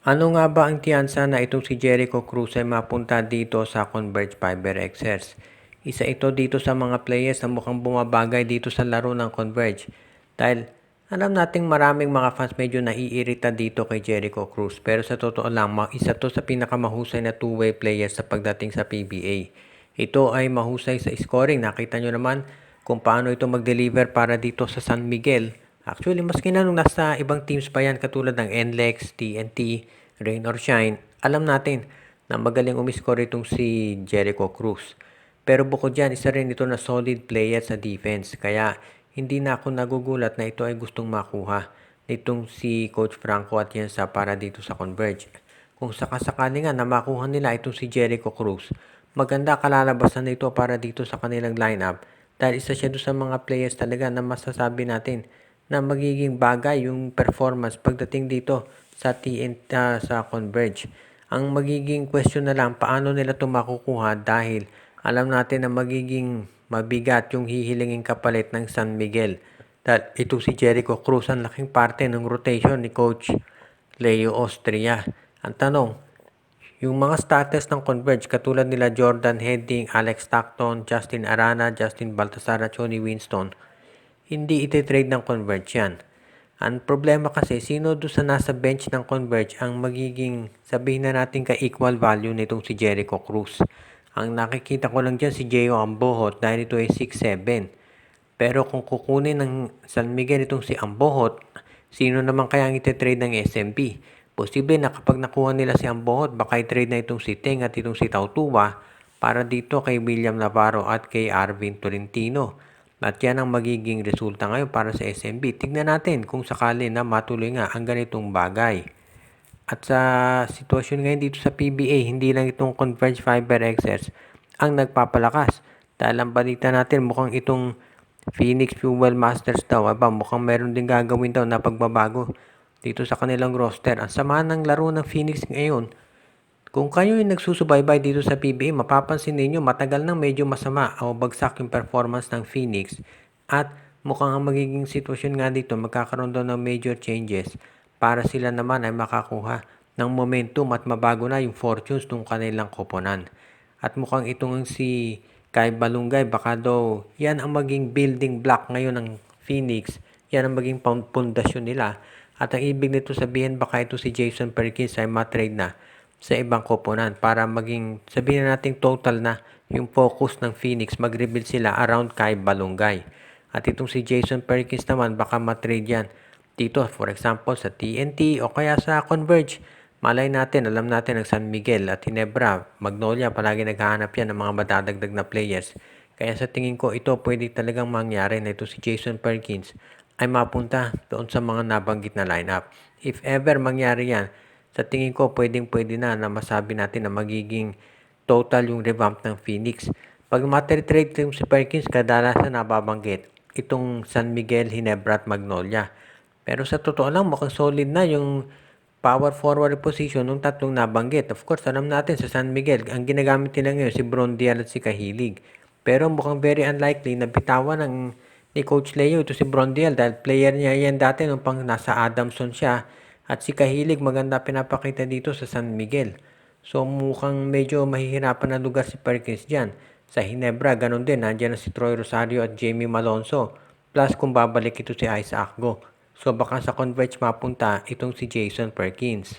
Ano nga ba ang tiyansa na itong si Jericho Cruz ay mapunta dito sa Converge Fiber Xers? Isa ito dito sa mga players na mukhang bumabagay dito sa laro ng Converge. Dahil alam nating maraming mga fans medyo naiirita dito kay Jericho Cruz. Pero sa totoo lang, isa to sa pinakamahusay na two-way player sa pagdating sa PBA. Ito ay mahusay sa scoring. Nakita nyo naman kung paano ito mag-deliver para dito sa San Miguel. Actually, maski na nung nasa ibang teams pa yan katulad ng NLEX, TNT, Rain or Shine, alam natin na magaling umiscore itong si Jericho Cruz. Pero bukod dyan, isa rin ito na solid player sa defense. Kaya hindi na ako nagugulat na ito ay gustong makuha nitong si Coach Franco at Atienza para dito sa Converge. Kung sakasakali nga na makuha nila itong si Jericho Cruz, maganda kalalabasan nito para dito sa kanilang lineup dahil isa siya doon sa mga players talaga na masasabi natin na magiging bagay yung performance pagdating dito sa sa Converge. Ang magiging question na lang paano nila ito makukuha dahil alam natin na magiging mabigat yung hihilingin kapalit ng San Miguel. Dahil ito si Jericho Cruz ang laking parte ng rotation ni Coach Leo Austria. Ang tanong, yung mga starters ng Converge katulad nila Jordan Heading, Alex Stockton, Justin Arana, Justin Baltasar at Johnny Winston, hindi iti-trade ng Converge yan. Ang problema kasi, sino doon sa nasa bench ng Converge ang magiging, sabihin na natin ka-equal value nitong si Jericho Cruz. Ang nakikita ko lang dyan si J.O. Ambohot dahil ito ay 6'7". Pero kung kukunin ng San Miguel itong si Ambohot, sino naman kaya ang iti-trade ng SMB? Posible na kapag nakuha nila si Ambohot, baka i-trade na itong si Teng at itong si Tautua para dito kay William Navarro at kay Arvin Tolentino. At yan ang magiging resulta ngayon para sa SMB. Tignan natin kung sakali na matuloy nga ang ganitong bagay. At sa sitwasyon ngayon dito sa PBA, hindi lang itong Converge Fiber Xers ang nagpapalakas. Dahil ang balita natin mukhang itong Phoenix Fuel Masters daw, mukhang meron din gagawin daw na pagbabago dito sa kanilang roster. Ang sama ng laro ng Phoenix ngayon, kung kayo yung nagsusubaybay dito sa PBA, mapapansin ninyo matagal nang medyo masama o bagsak yung performance ng Phoenix at mukhang ang magiging sitwasyon nga dito magkakaroon daw ng major changes para sila naman ay makakuha ng momentum at mabago na yung fortunes ng kanilang koponan. At mukhang itong si Kai Balungay, baka daw yan ang maging building block ngayon ng Phoenix, yan ang maging pundasyon nila. At ang ibig nito sabihin baka ito si Jason Perkins ay matrade na sa ibang koponan para maging sabihin natin total na yung focus ng Phoenix, mag-rebuild sila around Kai Balungay. At itong si Jason Perkins naman baka matrade yan dito for example sa TNT o kaya sa Converge. Malay natin, alam natin ang San Miguel at Ginebra, Magnolia, palagi naghahanap yan ng mga madadagdag na players. Kaya sa tingin ko ito pwede talagang mangyari na ito si Jason Perkins ay mapunta doon sa mga nabanggit na lineup. If ever mangyari yan, sa tingin ko pwedeng-pwede na masabi natin na magiging total yung revamp ng Phoenix. Pag matritrade yung si Perkins, kadalasan nababanggit itong San Miguel, Ginebra at Magnolia. Pero sa totoo lang, mukhang solid na yung power forward position ng tatlong nabanggit. Of course, alam natin sa San Miguel, ang ginagamit nila ngayon si Brondial at si Kahilig. Pero mukhang very unlikely na bitawan ni Coach Leo ito si Brondial dahil player niya yan dati nung pang nasa Adamson siya. At si Kahilig maganda pinapakita dito sa San Miguel. So mukhang medyo mahihirapan na lugar si Perkins dyan. Sa Ginebra, ganun din. Nandiyan na si Troy Rosario at Jamie Malonzo. Plus kung babalik ito si Isaac Go. So baka sa Converge mapunta itong si Jason Perkins.